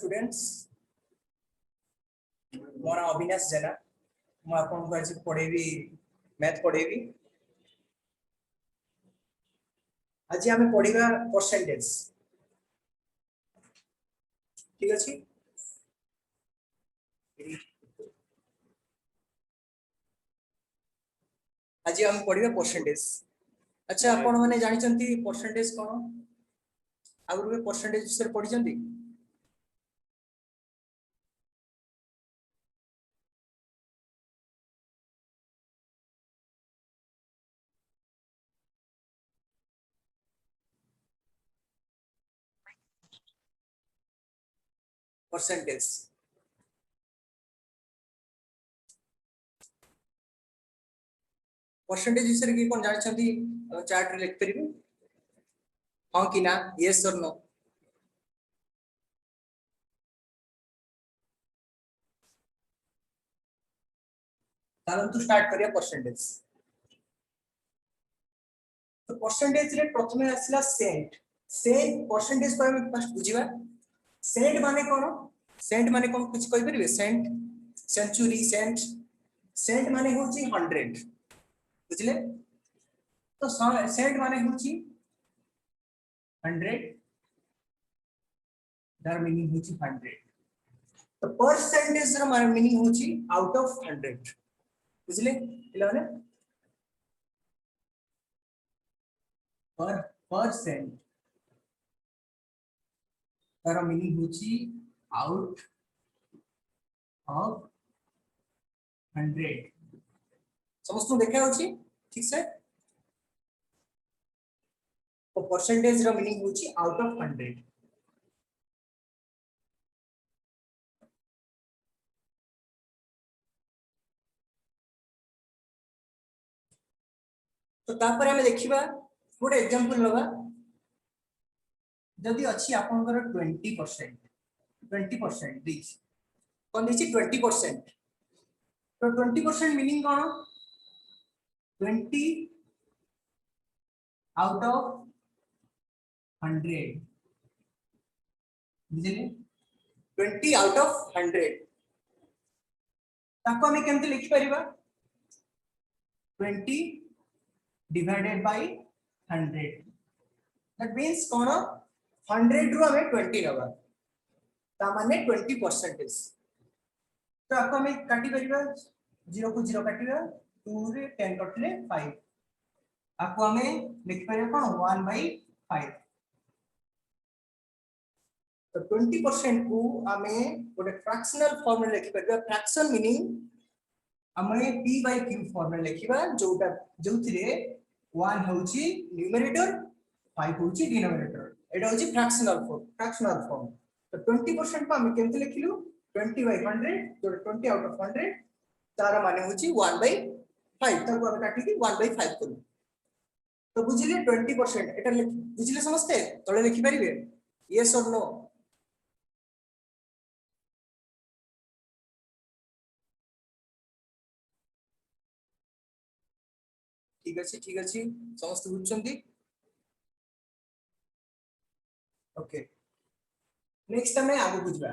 Students मोर अविनाश जेना मु आपन को आज पढेबी मैथ पढेबी। आज हम पढिबा परसेंटेज। ठीक अछि। आज हम पढिबा परसेंटेज। अच्छा आपण माने जानि चंती परसेंटेज कोन आगु परसेंटेज विषय पढि चंती। परसेंटेज परसेंटेज विषय की कोन जानि चंती चार्ट रे लिख परिबे हां कि ना यस और नो। तारंतु स्टार्ट करिया परसेंटेज। तो परसेंटेज रे प्रथमे आसिला सेंट। सेंट परसेंटेज पर हम फर्स्ट बुझिबा सेंट माने कोन। सेंट माने कोन कुछ कहि परिबे। सेंट सेंचुरी सेंट सेंट माने होची 100 बुझले। तो सेंट माने होची 100 दर मीनिंग होची 100। तो परसेंटेज र माने मीनिंग होची आउट ऑफ 100 बुझले पिला माने पर परसेंट तार मीनिंग होची आउट ऑफ 100। समस्त देखा होची ठीक से। तो परसेंटेज र मीनिंग होची आउट ऑफ 100। तो तापर हमें देखिबा गोटे एग्जांपल लगा जदि अछि आपनकर 20% 20% दिस कोन दिछि 20%। तो 20% meaning cone 20 out of 100 बुझिले 20 out of 100 ताको हम केमते लिखि परिबा 20 divided by 100 that means कोन 100 रु हमें 20 लगा ता माने 20%। तो आपको हमें काटी परिबा 0 को 0 काटिबा 2 रे 10 कटले 5 आपको हमें लिख परिबा कोन 1/5। तो 20% को हमें गोटे फ्रैक्शनल फॉर्म में लिखि परिबा। फ्रैक्शन मीनिंग हमें p/q फॉर्म में लिखिबा जोटा जोथिरे 1 होची न्यूमरेटर 5 होची डिनोमिनेटर। एटा होची फ्रैक्शनल फॉर्म। तो 20% को हम केमते लिखिलु 20/100 जो 20 आउट ऑफ 100 तार माने होची 1/5 ताको हम काटी के 1/5 करू। तो बुझिले 20% एटा बुझिले समझते तळे लिखि परिबे यस और नो। ठीक अछि समस्त बुझछंती। ओके नेक्स्ट हमें आगे बुझबा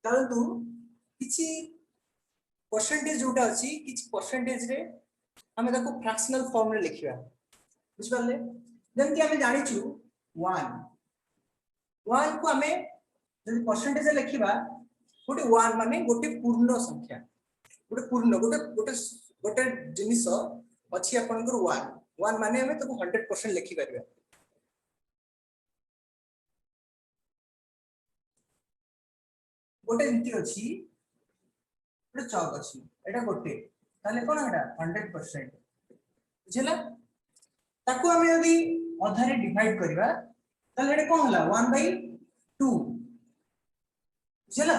परंतु किछि परसेंटेज जोटा अछि किछि परसेंटेज रे हमें ताको फ्रैक्शनल फॉर्म रे लिखिबा बुझ पाले। जेंति हमें जानि छु 1 को हमें जदि परसेंटेज रे लिखिबा गोटे 1 माने गोटे पूर्ण संख्या गोटे पूर्ण गोटे गोटे गोटे जिनिस अछि आपनकर 1 माने हमें ताको 100% लिखि परिबा। गोटे एंटी अछि गोटे चौक अछि एटा गोटे ताले कोन एटा 100% बुझिला। ताको हमें यदि अधारे डिवाइड करबा ताले एटा कोन होला 1/2 बुझिला।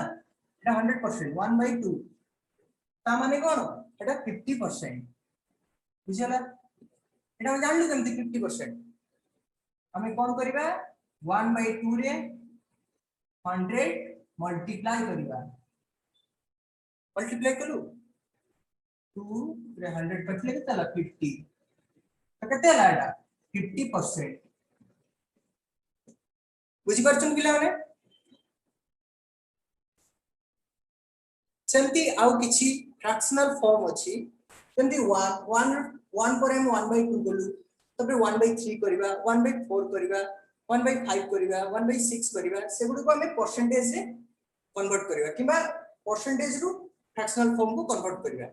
एटा 100% 1/2 ता माने कोन एटा 50% बुझिला। एटा हम जानलु केमति 50% हमें कोन करबा 1/2 रे 100 मल्टीप्लाई करिबा मल्टीप्लाई करू 2 रे 100 कटले के तला 50 तो केते हला एटा 50% बुझी परछन पिला माने सेमती आउ किछि फ्रैक्शनल फॉर्म अछि सेमती 1 1 पर हम 1/2 बोलु तबे 1/3 करबा 1/4 करबा 1/5 करबा 1/6 करबा सेगुड को हमें परसेंटेज रे कन्वर्ट करबा किबा परसेंटेज रु फ्रैक्शनल फॉर्म को कन्वर्ट करबा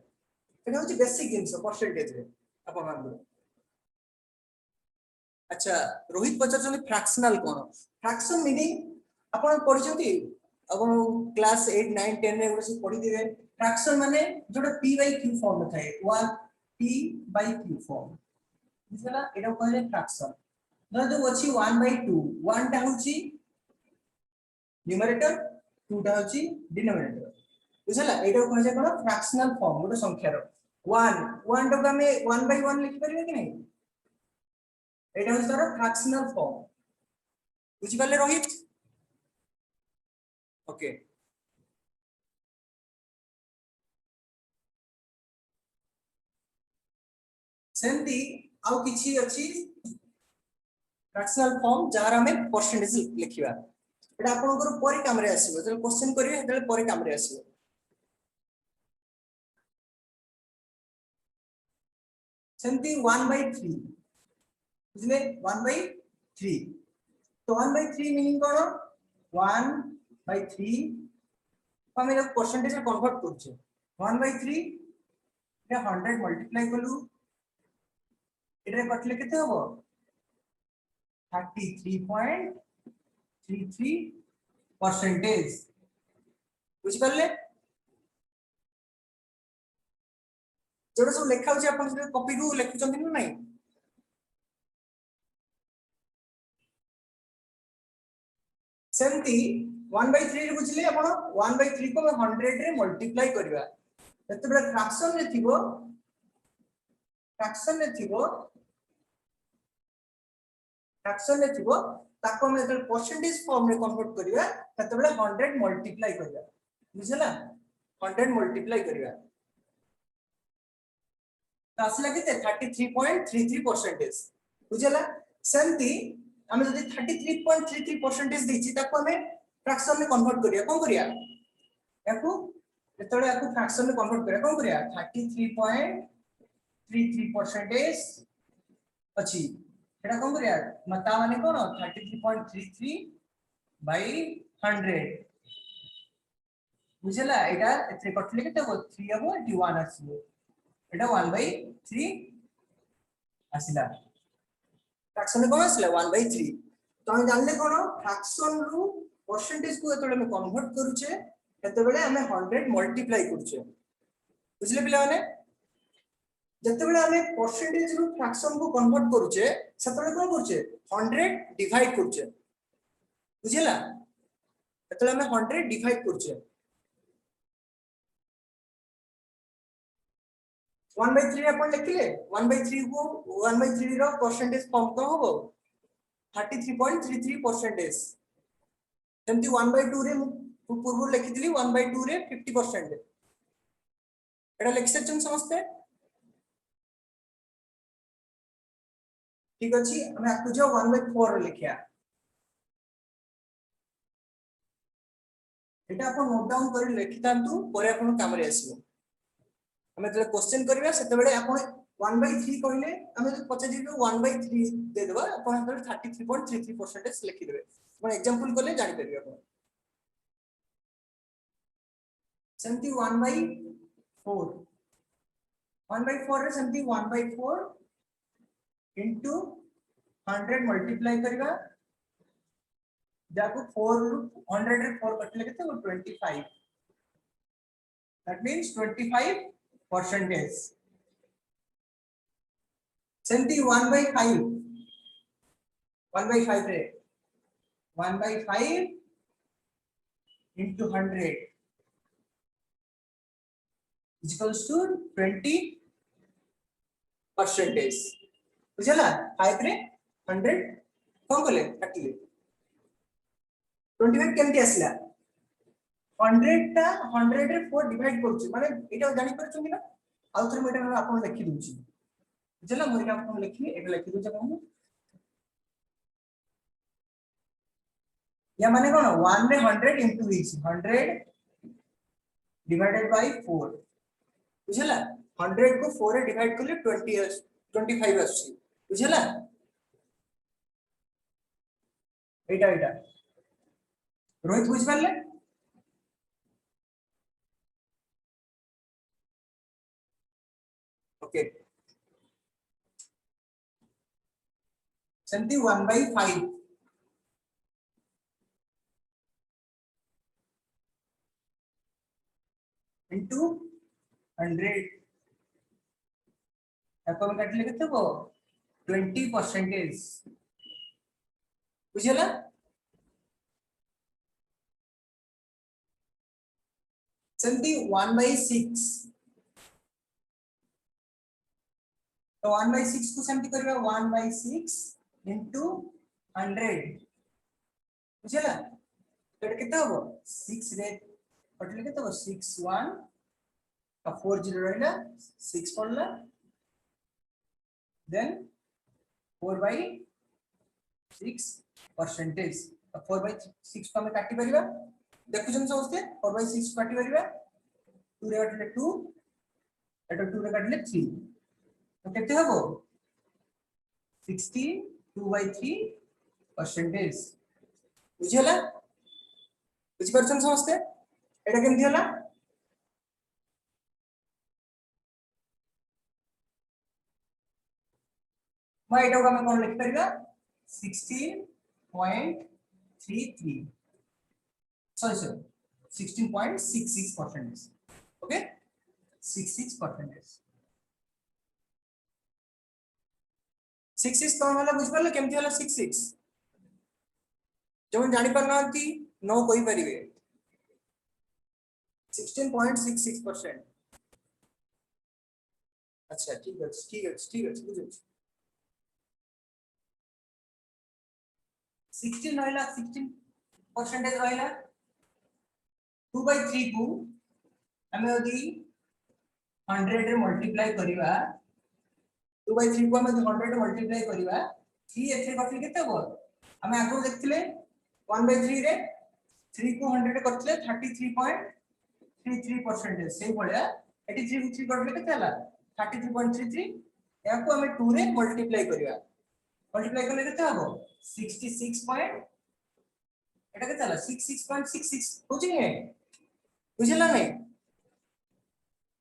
एटा होछि बेसिक जिंस परसेंटेज रे अपन मान अच्छा रोहित पचारछन फ्रैक्शनल कोन फ्रैक्शन मीनिंग अपन पढिछथि अपन क्लास 8 9 10 रे से पढि दिबे फ्रैक्शन माने जोटा p/q फॉर्म में थाए 1 p/q फॉर्म बुझला एटा कहले फ्रैक्शन न जो अछि 1/2 1 टा होछि न्यूमरेटर 2 टा होछि डिनोमिनेटर बुझला एटा कहले कोन फ्रैक्शनल फॉर्म गोटे संख्या रो 1 1 टा हमें 1/1 लिखि परिबे कि नहीं एटा होछि तार फ्रैक्शनल फॉर्म बुझि पाले रोहित ओके सेंती आउ किछि अछि फ्रैक्शनल फॉर्म जार हमें परसेंटेज लिखिबा एटा आपनकर परि काम रे आसीबो जब क्वेश्चन करिवे हेतले परि काम रे आसीबो सेंती 1/3 बुझले 1/3 तो 1/3 मीनिंग कोन 1/3 हमें परसेंटेज रे कन्वर्ट करछे 1/3 एटा 100 मल्टीप्लाई कलु एटा कटले केते होबो 33.33% बुझि परले जोड़ा सब लेखा होछि अपन से कॉपी को लेखुचंती न नहीं सेमती 1/3 रे बुझले अपन 1/3 को 100 रे मल्टीप्लाई करबा जते बेला फ्रैक्शन रे थिबो ताको हम जते परसेंटेज फॉर्म रे कन्वर्ट करबा तते बेला 100 मल्टीप्लाई करबा बुझला 100 मल्टीप्लाई करबा आसला केते 33.33% बुझला सेमती हम जदी 33.33% देछि ताको हमें फ्रैक्शन में कन्वर्ट करिया कोन करिया याकू एतळे याकू फ्रैक्शन में कन्वर्ट करिया कोन करिया 33.33% अछि एटा कोन करिया मता माने कोन 33.33 by 100 बुझला एटा एते कटले केते हो 3 हबो 1 आसीबो एटा 1/3 आसिला फ्रैक्शन में कोन आसिला 1/3 तो हम जानले कोन फ्रैक्शन रु परसेंटेज को एतळे में कन्वर्ट करूचे एते बेले हमें 100 मल्टीप्लाई करूचे बुझले पिला माने जते बेले हमें परसेंटेज रु फ्रैक्शन को कन्वर्ट करूचे सेतळे कोन करूचे 100 डिवाइड करूचे बुझला एतळे हमें 100 डिवाइड करूचे 1/3 अपन लिखले 1/3 को 1/3 रो परसेंटेज फॉर्म को होबो 33.33% जंती 1/2 रे पूर्व लिखि दिली 1/2 रे 50% एटा लिख सकछन समझते ठीक अछि हम आकु जो 1/4 रे लिखिया एटा अपन नोट डाउन करि लिखितांतु परे अपन काम रे आसीबो हमें जब क्वेश्चन करिया सेते बेले अपन 1/3 कहले हमें जो 50 को 1/3 दे देबा अपन 33.33% लिखि देबे अपन एग्जांपल करले जानि परिबे अपन सेमती 1/4 रे सेमती 1/4 into 100 मल्टीप्लाई करबा जाको 4 100 रे 4 कटले केते 25 that means 25% सेमती 1/5 रे 1/5 into 100 is equals to 20% बुझला 5 रे 100 कोन कोले काटिले 25 केमती आसला 100 टा 100 रे 4 डिवाइड करछु माने एटा जानि परछु कि ना आउ थरे मेटा आपण लिखि दूची बुझला मोर का आपन लिखी एटा लिखि दो जब या माने कोन 1 रे 100 इनटू इज 100 डिवाइडेड बाय 4 बुझला 100 को 4 रे डिवाइड करले 20 25 आसी बुझला एटा रोहित बुझ पाले ओके सेंती 1/5 into 100 ताको हम काटले केते को 20% बुझला सेंती 1/6 तो 1/6 को सेंती करबा 1/6 into 100 बुझला तो केते हो 6 रे कटले केते हो 6 1 का 4 0 रहला 6 पड़ला then 4/6 परसेंटेज 4/6 को हम काटी परिबा देखु जन समझते 4/6 काटी परिबा 2 रे काटले 2 एटा 2 रे काटले 3 तो केते हबो 16 2/3 परसेंटेज बुझला बुझ परछन समझते एटा केमथि हला मैं एटा को हम कोन लिख परिबा 16.33 sorry 16.66% ओके 66% 66 कोन वाला बुझ परले केमथि हला 66 जवन जानि पर नांती नो कोई परिबे 16.66% अच्छा ठीक है बुझे 16 रहला 16% रहला 2/3 को हमें यदि 100 रे मल्टीप्लाई करिवा 2/3 को हमें 100 रे मल्टीप्लाई करिवा 3 एथे कथि केते हो हमें आगु देखथिले 1/3 रे 3 को 100 रे करथिले 33.33% सेही भलिया एटी 3 को 3 करले केते हला 33.33 या को हमें 2 रे मल्टीप्लाई करिवा मल्टीप्लाई करले केते हबो 66 पॉइंट एटा केते हला 66.66 बुझी नै बुझला नै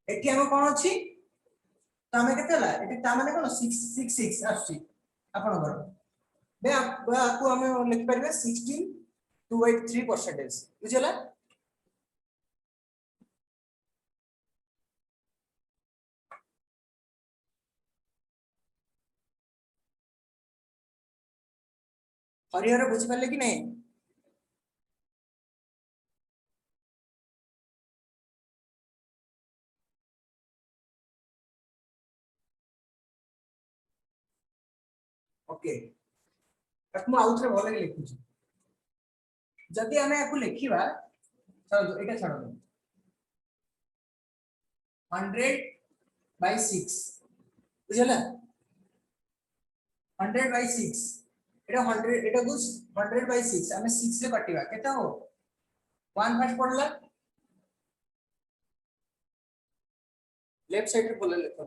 एटी हम कोन अछि तो हमें केते हला एटी ता माने कोन 666 आछि आपन घर बे आपको हमें लिख परबे 16 2/3% बुझला हरिहर बुझी पाले कि नहीं ओके तक आउ थे भले लिखु जदि हमें याकू लिखिबा चलो एटा छाड़ 100/6 बुझला 100/6 एटा 100 एटा को 100/6 हमें 6 से काटिबा केता हो 1 फर्स्ट पड़ला लेफ्ट साइड रे बोले लिखो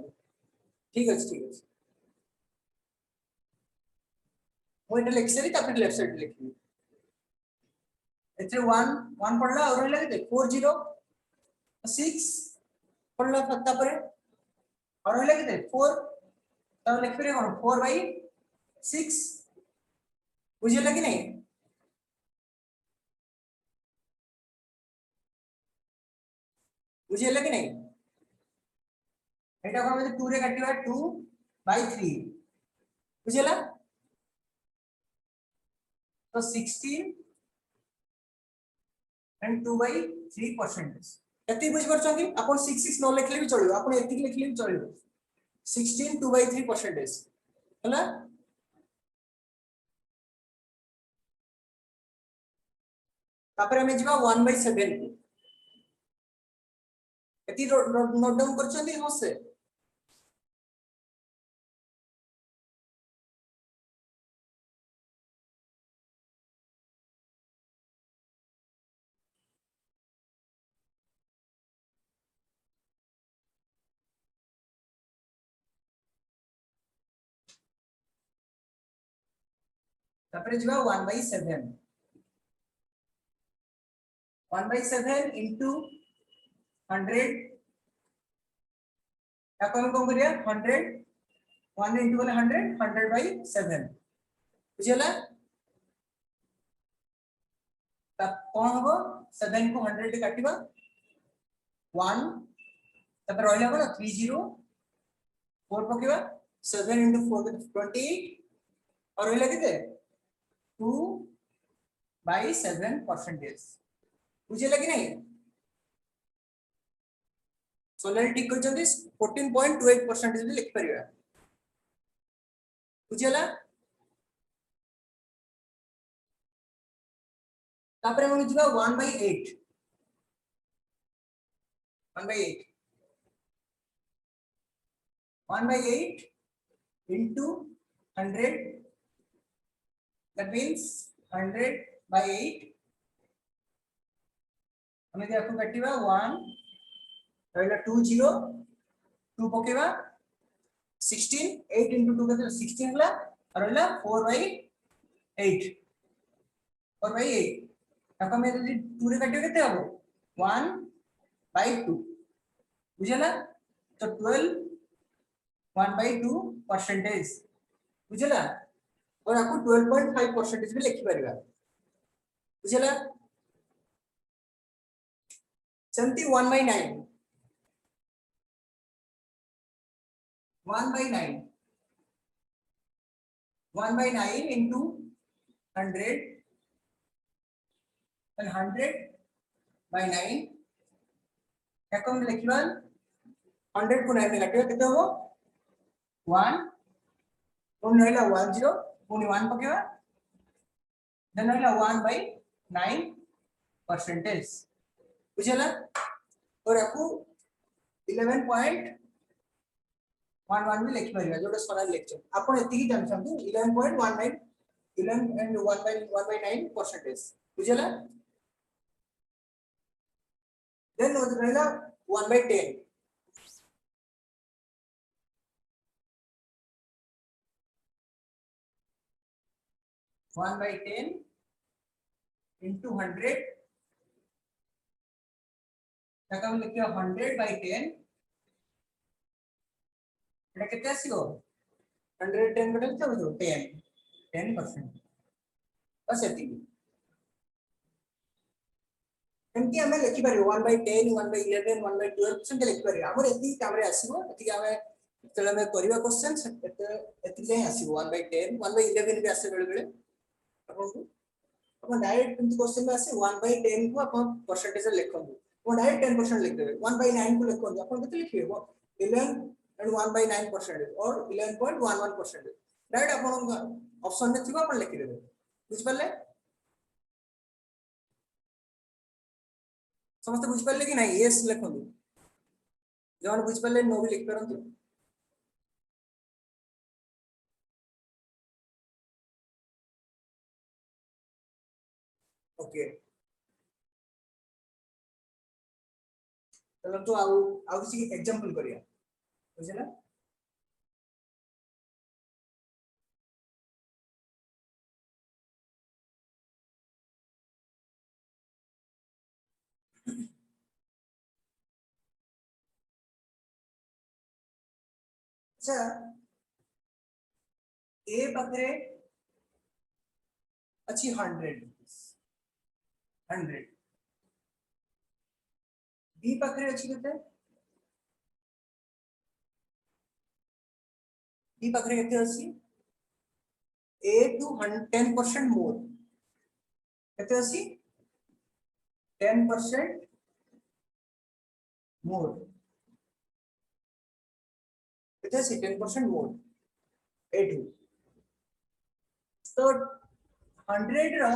ठीक है वो एटा लिख सरी तापर लेफ्ट साइड लिखी एथे 1 1 पड़ला और रहला के 4 0 6 पड़ला तापर और रहला के 4 तब लिख फिर कोन 4/6 बुझिला कि नहीं बुझिला कि नहीं एटा को हम 2 रे काटिबा 2/3 बुझिला तो 16 and 2/3% एति बुझ परछन कि अपन 66 न लिखले भी चलियो अपन एति लिखले भी चलियो 16 2/3% हला तापर हमें जिबा 1/7 एति नोट डाउन करछन कि हमसे तापर जिबा 1/7 1/7 into 100 या कौन करिया 100 1 into 100 100/7 बुझला तब कौन हो 7 को 100 से काटिबा 1 तब रहला कोन 30 4 पकेबा 7 into 4 के 28 और रहला केते 2/7% बुझे लगी नहीं सोलर ठीक कर जल्दी 14.28% भी लिख परिबा बुझेला तापर हम जिबा 1/8 1/8 into 100 that means 100/8 हमें देखो कटिबा 1 रहला 20 2 पकेबा 16 8 into 2 केते 16 हला और रहला 4/8 ताको में यदि 2 रे काटियो केते हबो 1/2 बुझला तो 12 1/2% बुझला और आपको 12.5% भी लिखि परिबा बुझला सेमती 1/9 1/9 into 100 and 100/9 एकम लिखिबा 100 को 9 में काटियो केते हो 1 पुन रहला 10 पुन 1 पकेबा देन रहला 1/9% बुझला और आपको 11.11 भी लिखि परिबा जोटा सोनार लेक्चर आपण एति ही जान छथि 11.19 11 and 1/9% बुझला देन रहला 1/10 1/10 into 100 ताका हम लिखियो 100/10 एटा केते आसीबो 110 बटन तो 10% बस एति एमती हमें लिखि पारि 1/10 1/11 1/12% लिखि पारि हमर एति कामरे आसीबो एति हमें तले में करिवा क्वेश्चन एति जे आसीबो 1/10 1/11 भी आसे बेले बेले अपन डायरेक्ट क्वेश्चन में आसे 1/10 को अपन परसेंटेज लिखो वो डायरेक्ट 10% लिख देबे 1/9 को लिखो अपन केते लिखिबे 11 and 1/9% और 11.11% डायरेक्ट अपन ऑप्शन में थिबा अपन लिखि देबे बुझ पले समस्त बुझ पले कि नहीं यस लिखो जवन बुझ पले नो भी लिख परंतु ओके चलो तो आउ किसी एग्जांपल करिया बुझला अच्छा ए पकड़े अच्छी 100 बी पकड़े अच्छी कितने बी पकड़े कितने अच्छी ए टू 10% मोर कितने अच्छी 10% मोर कितने अच्छी 10% मोर ए टू तो 100 रो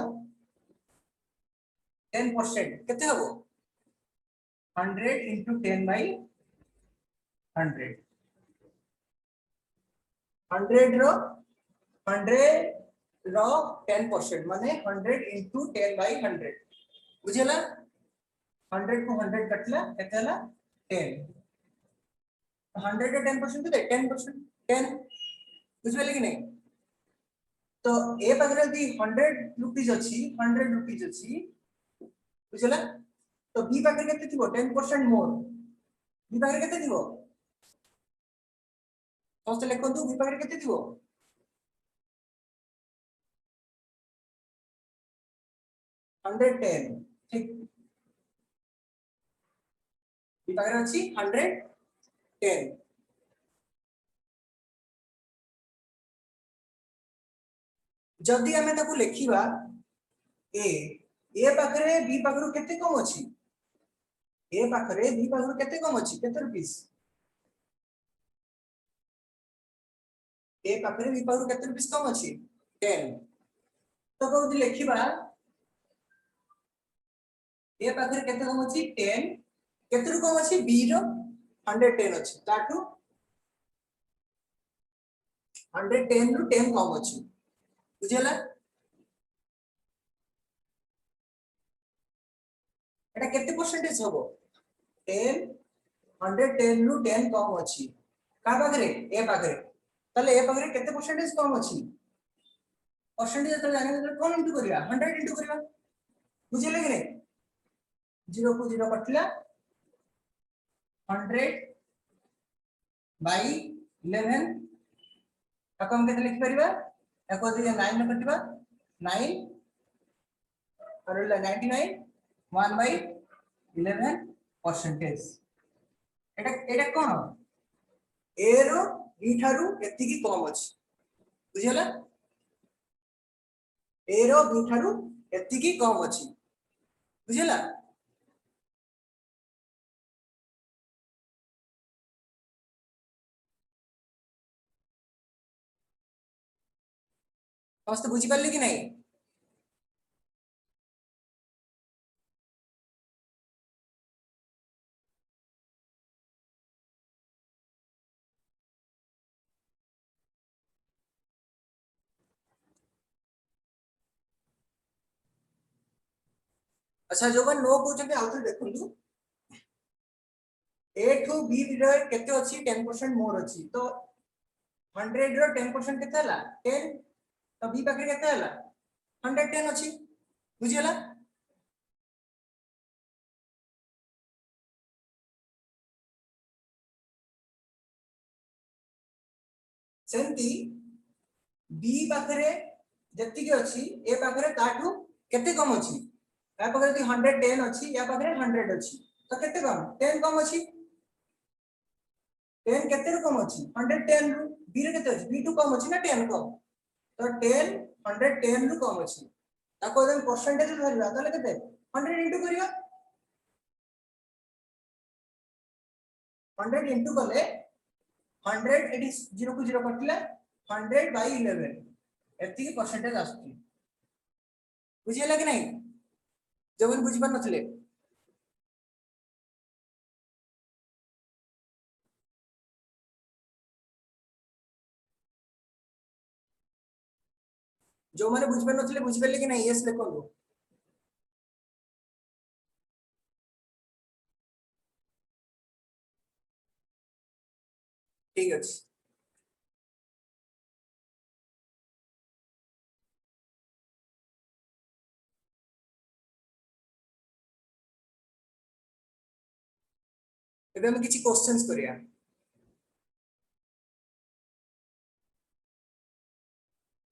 10% कितने हो 100 into 10/100 100 रो 10% माने 100 into 10/100 बुझला 100 को 100 कटला केते हला 10 100 का 10% तो 10% 10 बुझले कि नहीं तो ए पाखरे यदि 100 रुपीज अच्छी 100 रुपीज अच्छी बुझला तो बी पाखरे केते थिबो 10% मोर बी पाखरे केते थिबो समस्त लिखंतु बी पाखरे केते थिबो 110 ठीक बी पाखरे अच्छी 110 जदि हमें ताकू लिखिबा ए पाखरे बी पाखरु केते कम अछि ए पाखरे बी पाखरु केते कम अछि केते रुपीस ए पाखरे बी पाखरु केते रुपीस कम अछि 10 तो कोदि लिखिबा ए पाखरे केते कम अछि 10 केते रु कम अछि बी रो 110 अछि ताठू 110 रु 10 कम अछि बुझियला एटा केते परसेंटेज हबो 10 110 रु 10 कम अछि का पाखरे ए पाखरे तले ए पाखरे केते परसेंटेज कम अछि परसेंटेज तो जाने तो कोन इंटू करिया 100 इंटू करिया बुझिले कि नहीं 0 को 0 कटला 100 बाई 11 ताको हम केते लिखि परिबा ताको जे 9 न कटिबा 9 करला 99 1 by 11 percentage Etah cone A row B Tharu एति की कम अछि बुझियला ए रो बी थारु एति की कम अछि बुझियला समस्त बुझी पाले कि नहीं अच्छा जो बन नो कहउछन्ते आउथरे देखंतु ए टू बी रो केते अछि 10% मोर अछि तो 100 रो 10% केते हला 10 तो बी पाखे केते हला 110 अछि बुझियला सेंती बी पाखरे जति के अछि ए पाखरे ताठू केते कम अछि या पाखरे यदि 110 अछि या पाखरे 100 अछि तो केते कम 10 कम अछि 10 केते कम अछि 110 रु बी रे केते अछि बी टू कम अछि ना 10 कम तो 10 110 रु कम अछि ताको जन परसेंटेज धरिबा ताले केते 100 इनटू करिया 100 इनटू कले 100 एटी 0 को 0 कटला 100 बाई 11 एति की परसेंटेज आस्ती बुझियला कि नहीं जवन बुझी पर नथले जो माने बुझी पर नथले बुझी पेले कि नहीं यस लिखो ठीक अछि एबे हम किछि क्वेश्चंस करिया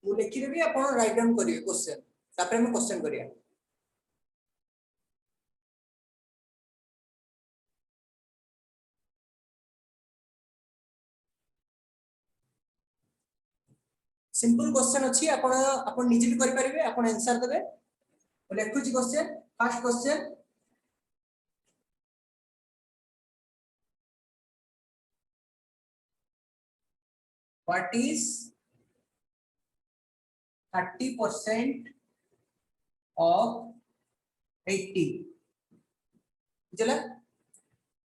मु लिखि देबी आपण राइट डाउन करिवे क्वेश्चन तापर हम क्वेश्चन करिया सिंपल क्वेश्चन अछि आपण निजे भी करि परिबे आपण आंसर देबे लिखु छी question first question what is 30% of 80 बुझला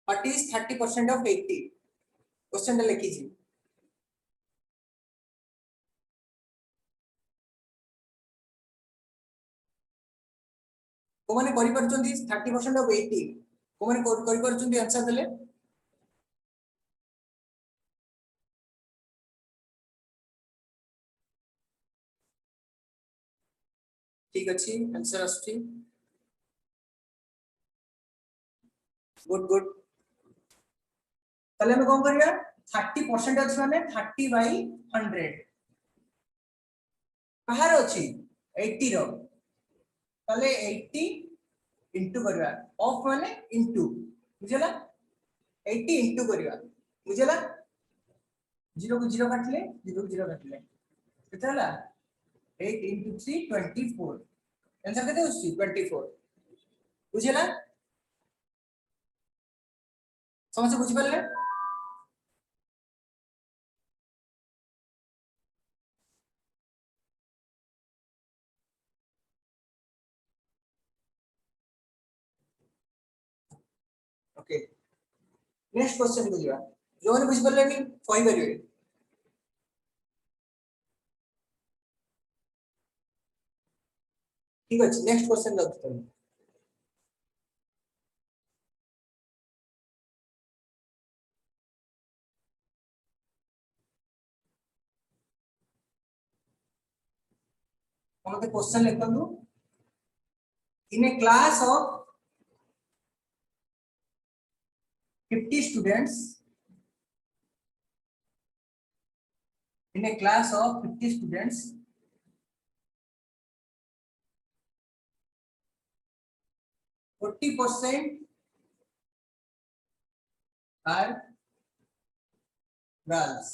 व्हाट इज 30% of 80 क्वेश्चन लिखि छी को माने करि परचंदी 30% of 80 को माने करि परचंदी आंसर देले ठीक अच्छी आंसर आसुची गुड गुड ताले हम कोन करिया 30% अछि माने 30 बाय 100 कहार अछि 80 रो ताले 80 इनटू करबा ऑफ माने इनटू बुझला 80 इनटू करबा बुझला 0 को 0 काटले 0 को 0 काटले केते हला 8 into 3 24 आंसर केते होछि 24 बुझला समझ बुझि परले ओके नेक्स्ट क्वेश्चन को जिवा जोन बुझि परले नि कहि परिबे ठीक अछि नेक्स्ट क्वेश्चन दउत हमते क्वेश्चन लिखंदु in a class of 50 students in a class of 50 students 40% are girls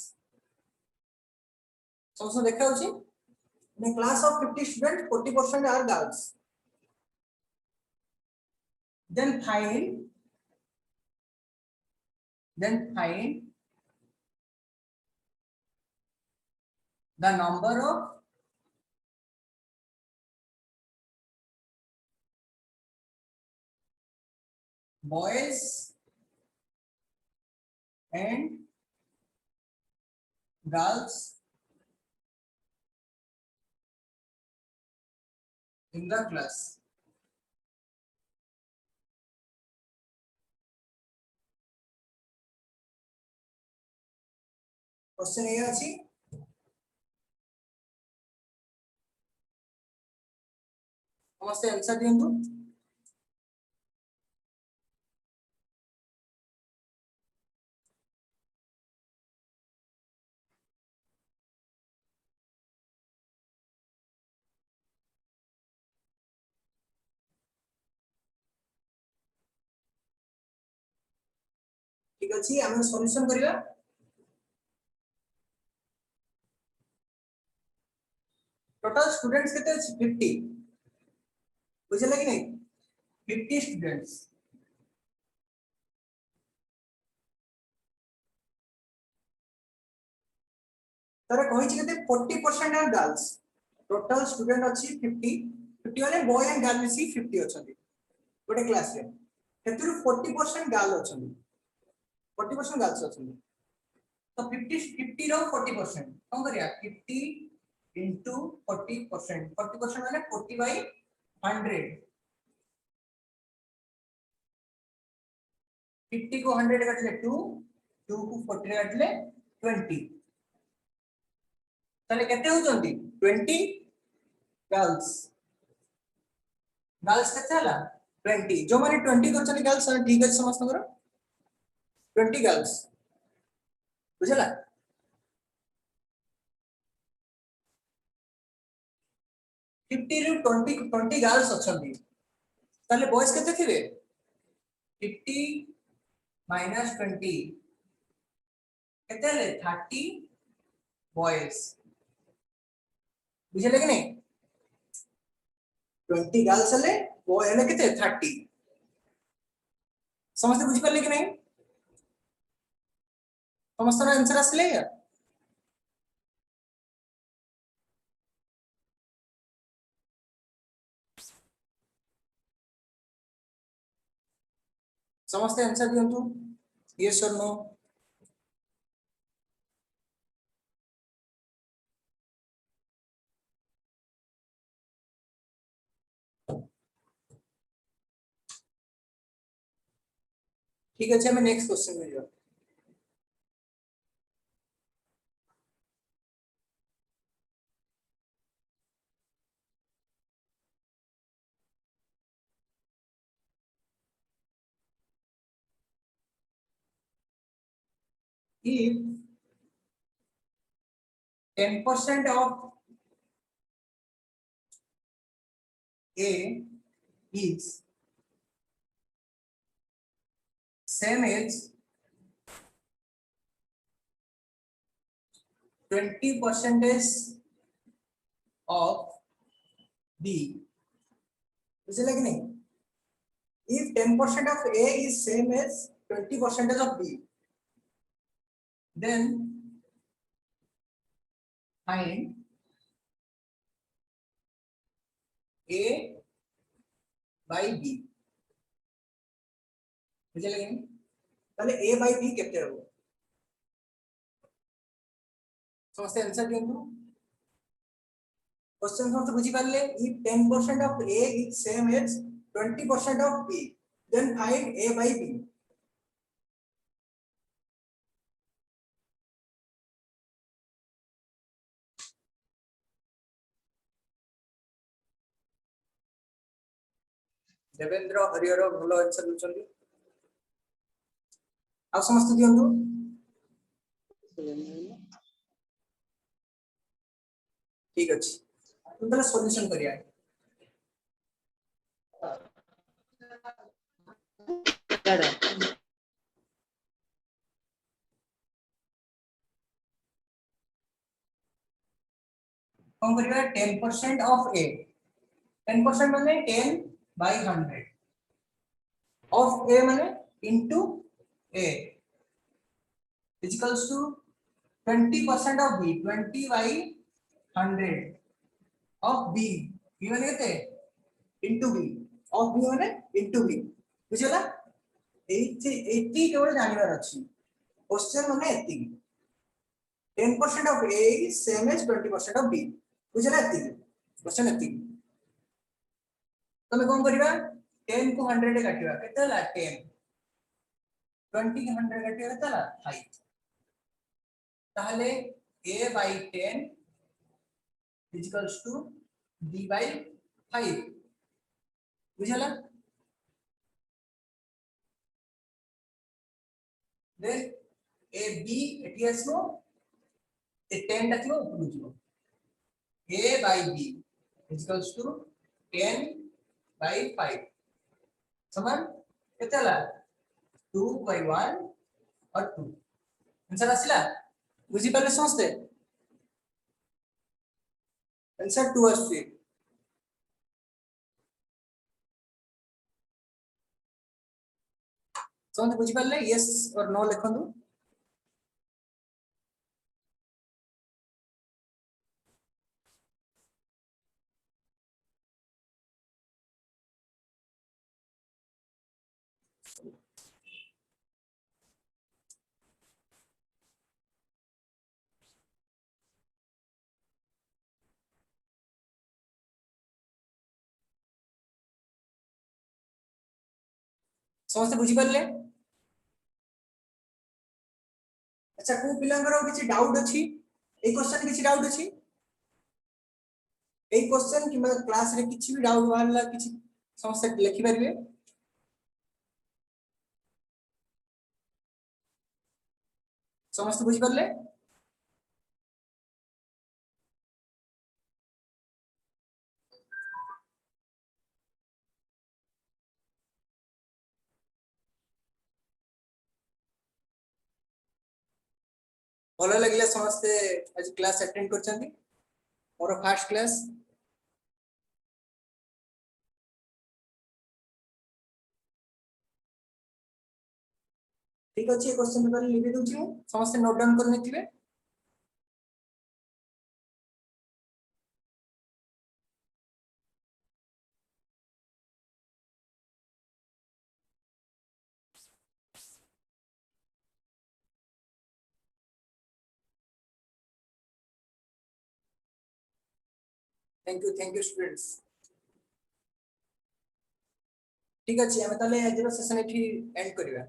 समझ देखा होची in a class of 50 students 40% are girls then find the number of boys and girls in the class question ये अछि समस्त answer दियंतु ठीक अछि हम solution करिया टोटल स्टूडेंट्स केते अछि 50 बुझले कि नहीं 50 स्टूडेंट्स तारे कहि छी केते 40% आर गर्ल्स टोटल स्टूडेंट अछि 50 50 वाले बॉय एंड गर्ल मिसी 50 अछंती गोटे क्लास रे हेतुरु 40% गर्ल अछंती 40% गर्ल्स अछंती तो 50 50 रो 40% कोन करिया 50 into 40% 40% माने 40 by 100 50 को 100 काटले 2 2 को 40 काटले 20 ताले केते होचंती 20 गर्ल्स गर्ल्स केते हला 20 जो माने 20 करछनी गर्ल्स ठीक अछि समस्त कर 20 गर्ल्स बुझला 50 रु 20 गर्ल्स अछंती ताले बॉयज केते थिबे 50 minus 20 केते ले 30 बॉयज बुझले कि नहीं 20 गर्ल्स ले बॉय हेले केते 30 समस्त बुझ परले कि नहीं समस्त आंसर आसले या समस्त आंसर दियंतु यस और नो ठीक है हमें नेक्स्ट क्वेश्चन में जाओ if 10% of A is same as 20% of B. बुझे कि नहीं? If 10% of A is same as 20% of B, then find A by B. बुझे कि नहीं? ताले A by B केते रहबो? समस्ते आंसर दियंतु. क्वेश्चन समस्त बुझी Parle. If 10% of A is same as 20% of B, then find A by B. Devendra Harihar भलो आंसर दउचंदी. आ समस्त दियंतु. ठीक अछि. तुम पहले सॉल्यूशन करिया. कौन करिया 10% of A. 10% माने 10 by 100 of A माने into A is equals to 20% of B. 20 by 100 of B. B माने केते into B of B माने into B. बुझला? 80 केवल जानिबार अछि. क्वेश्चन माने एति 10% of A is same as 20% of B. बुझला एति क्वेश्चन एति. तमे कोन करिबा 10 को 100 रे काटिबा केतला 10 20 को 100 काटिबा केतला 5 ताहले A by 10 is equals to B by 5 बुझला. then A B एटी आसो ए 10 टाकिबो उपरु जिवो. A by B is equals to 10 by 5 समान केतला 2 by 1 और 2 आंसर आसिला. बुझी पाले समझते आंसर 2 आसी. समझ बुझी पाले यस और नो लिखंदु. समझते बुझी पाले. अच्छा को पिलांगर किछि डाउट अछि ए क्वेश्चन किछि डाउट अछि ए क्वेश्चन कि क्लास रे किछि भी डाउट वाला किछि समस्या लिखि परिबे. समस्त बुझी पाले. भलो लागले समस्त आज class attend करछंती. More first class ठीक अछि. क्वेश्चन पेपर लिखि दउछि मु समस्त नोट डाउन कर नेथिबे. Thank you students. ठीक अछि. हम ताले आज सेशन एठी एंड करिवा.